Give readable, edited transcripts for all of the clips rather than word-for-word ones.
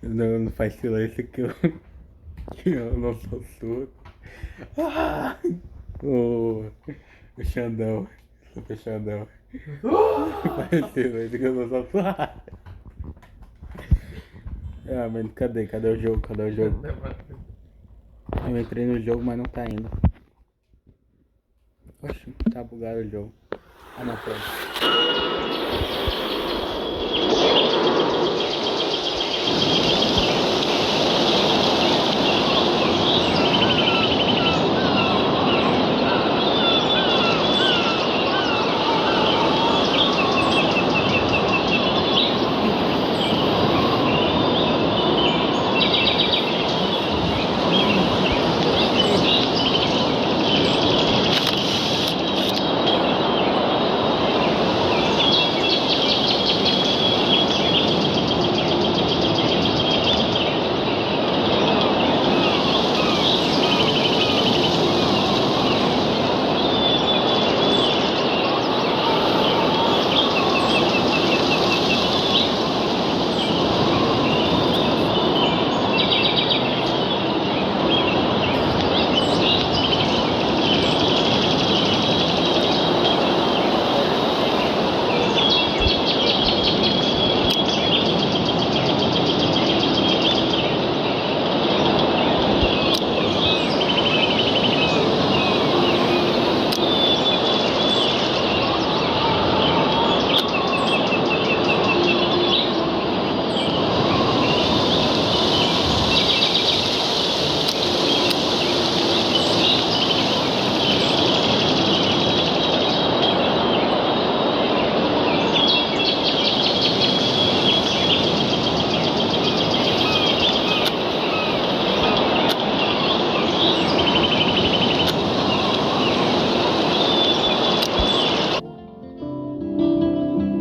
Não faz silêncio que eu não sou surdo. Ah! O Xandão. Super Xandão. Faz silêncio que eu não sou surdo. Ah, mano, cadê o jogo? Cadê o jogo? Eu entrei no jogo, mas não tá indo. Oxe, tá bugado o jogo. Ah, não, pronto.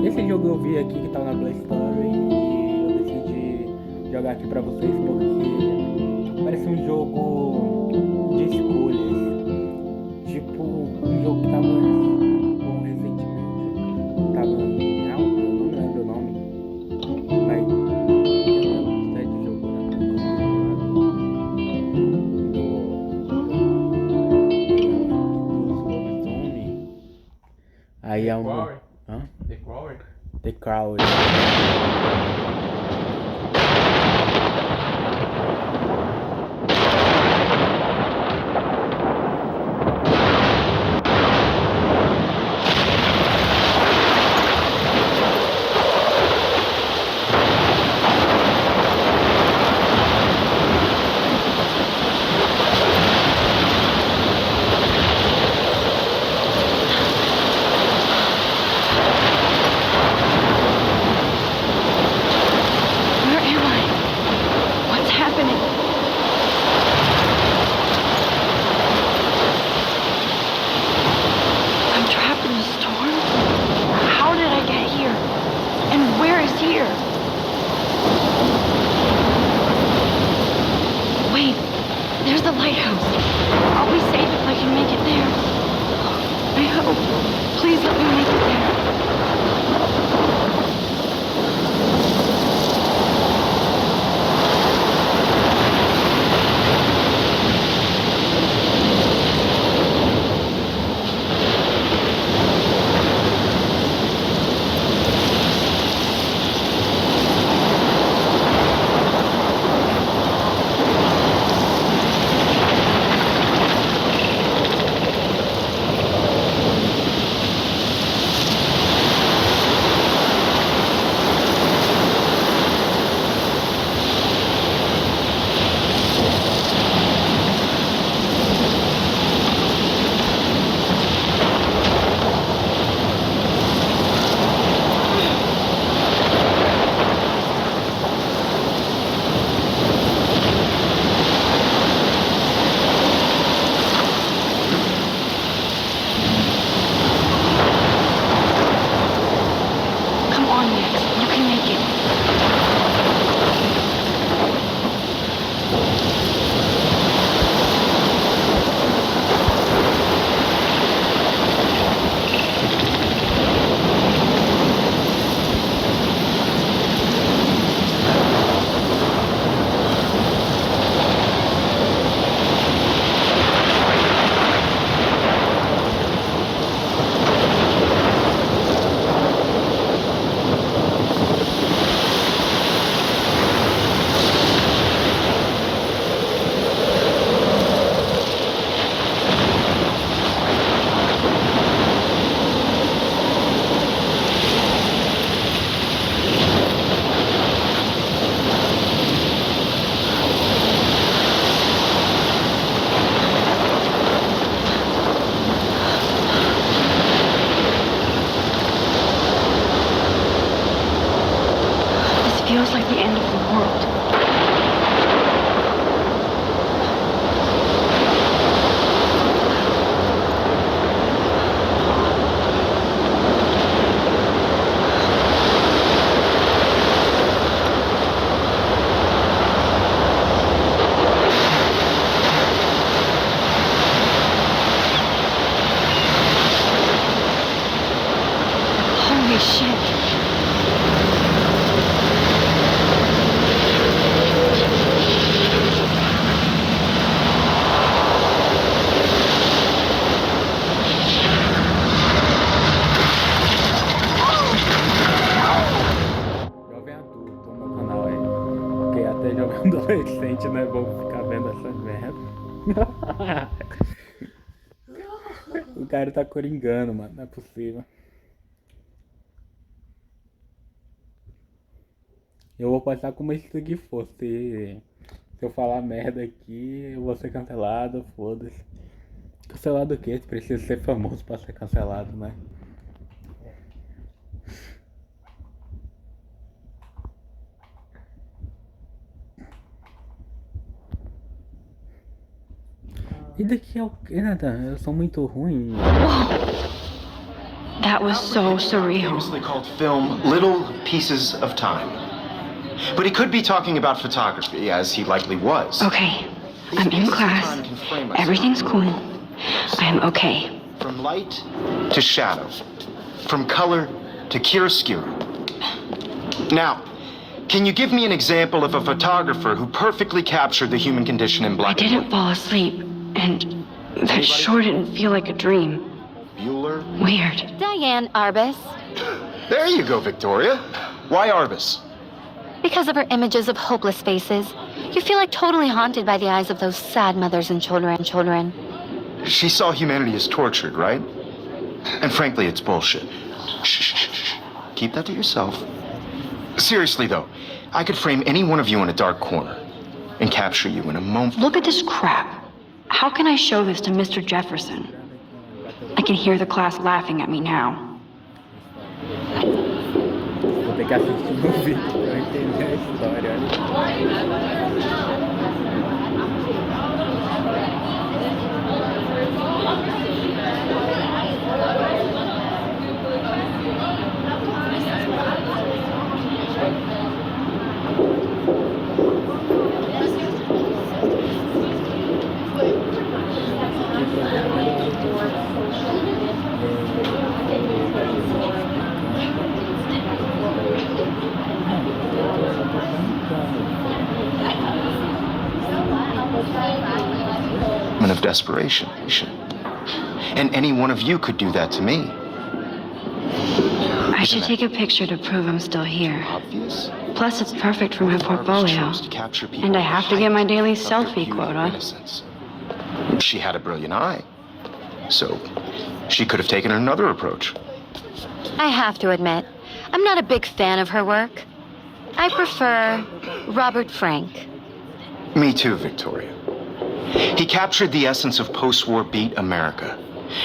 Esse jogo eu vi aqui que tava na Play Store e eu decidi jogar aqui pra vocês porque parece um jogo de escolhas. Tipo, um jogo que tava bom recentemente. Tava em alta, eu não lembro o nome. Mas eu não gostei de jogo, dos lobisomem. Aí é um. Hã? The Crawler? The Crowd. Where am I? feels like the end of the world. Holy shit. Jovem adulto no meu canal aí. Porque até jovem adolescente não é bom ficar vendo essas merda. O cara tá coringando, mano. Não é possível. Eu vou passar como se isso aqui fosse. Se eu falar merda aqui, eu vou ser cancelado, foda-se. Cancelado o quê? Precisa ser famoso pra ser cancelado, né? E daqui é o que, Nathan? Eu sou muito ruim. That was so surreal. Famously called film Little Pieces of Time. But he could be talking about photography, as he likely was. Okay, I'm in class. Everything's cool. I am okay. From light to shadow. From color to chiaroscuro. Now, can you give me an example of a photographer who perfectly captured the human condition in I black and didn't white? fall asleep, and that sure didn't feel like a dream. Bueller? Weird. Diane Arbus. There you go, Victoria. Why Arbus? Because of her images of hopeless faces, you feel like totally haunted by the eyes of those sad mothers and children. She saw humanity as tortured, right? And frankly, it's bullshit. Shh, shh, shh, shh. Keep that to yourself. Seriously, though, I could frame any one of you in a dark corner and capture you in a moment. Look at this crap. How can I show this to Mr. Jefferson? I can hear the class laughing at me now. Vou ter que assistir no vídeo pra eu entender a história. Of desperation. And any one of you could do that to me. I should take a picture to prove I'm still here. Obvious? Plus, it's perfect for my portfolio. And I have to get my daily selfie quota. She had a brilliant eye. So, she could have taken another approach. I have to admit, I'm not a big fan of her work. I prefer Robert Frank. Me too, Victoria. He captured the essence of post-war beat America.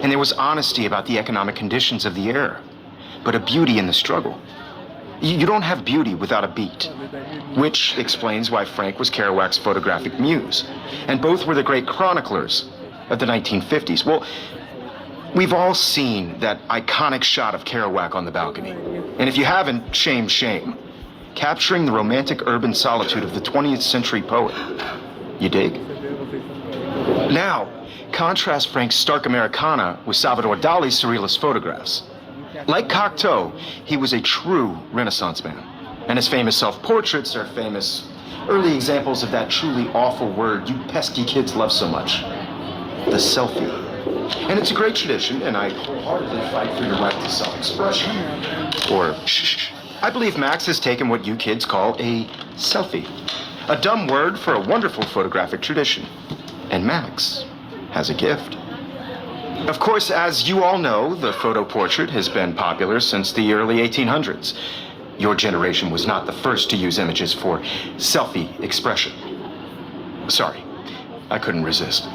And there was honesty about the economic conditions of the era, but a beauty in the struggle. You don't have beauty without a beat, which explains why Frank was Kerouac's photographic muse, and both were the great chroniclers of the 1950s. Well, we've all seen that iconic shot of Kerouac on the balcony. And if you haven't, shame, shame. Capturing the romantic urban solitude of the 20th century poet. You dig? Now, contrast Frank's stark Americana with Salvador Dali's surrealist photographs. Like Cocteau, he was a true Renaissance man, and his famous self-portraits are famous early examples of that truly awful word you pesky kids love so much, the selfie. And it's a great tradition, and I wholeheartedly fight for your right to self-expression. Or, shh, I believe Max has taken what you kids call a selfie, a dumb word for a wonderful photographic tradition. And Max has a gift. Of course, as you all know, the photo portrait has been popular since the early 1800s. Your generation was not the first to use images for selfie expression. Sorry, I couldn't resist.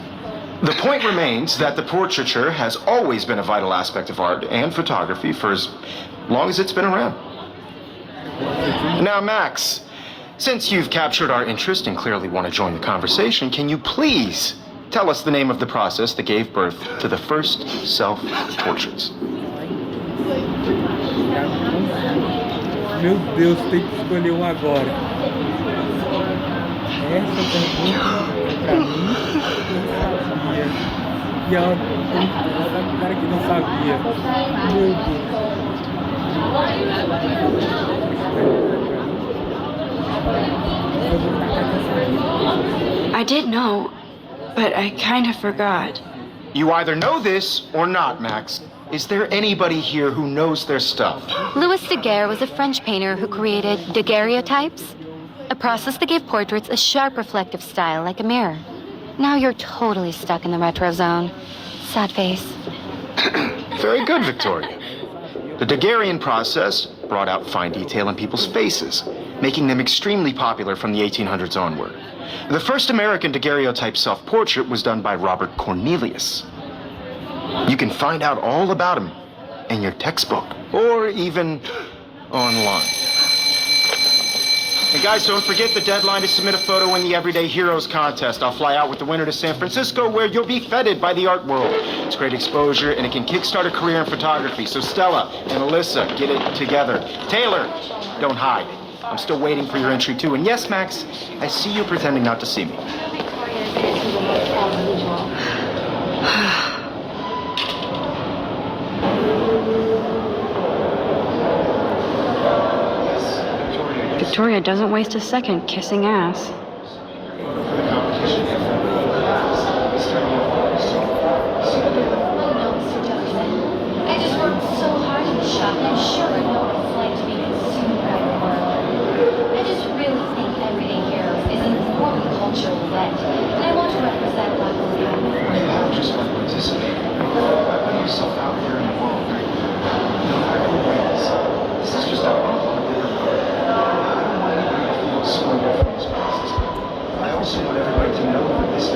The point remains that the portraiture has always been a vital aspect of art and photography for as long as it's been around. Now, Max, Since you've captured our interest and clearly want to join the conversation, can you please tell us the name of the process that gave birth to the first self-portraits? Meu Deus, tem que escolher um agora. Essa pergunta é pra mim, eu sabia. E ela sabe o cara que não sabia. Meu Deus. I did know, but I kind of forgot. You either know this or not, Max. Is there anybody here who knows their stuff? Louis Daguerre was a French painter who created daguerreotypes, a process that gave portraits a sharp reflective style like a mirror. Now you're totally stuck in the retro zone. Sad face. Very good, Victoria. The Daguerrean process brought out fine detail in people's faces, making them extremely popular from the 1800s onward. The first American daguerreotype self-portrait was done by Robert Cornelius. You can find out all about him in your textbook, or even online. And guys, don't forget the deadline to submit a photo in the Everyday Heroes contest. I'll fly out with the winner to San Francisco, where you'll be feted by the art world. It's great exposure, and it can kickstart a career in photography. So Stella and Alyssa, get it together. Taylor, don't hide. I'm still waiting for your entry, too. And yes, Max, I see you pretending not to see me. Victoria doesn't waste a second kissing ass. I just worked so hard in the shop, and I'm sure I know what it's like to be consumed by the world. I just really think Everyday Heroes is an important cultural event, and I want to represent what will happen. You have just like participated. Put yourself out there in the world. This is just a bump on the bigger part. I don't want anybody to feel excluded from this process. I also want everybody to know that this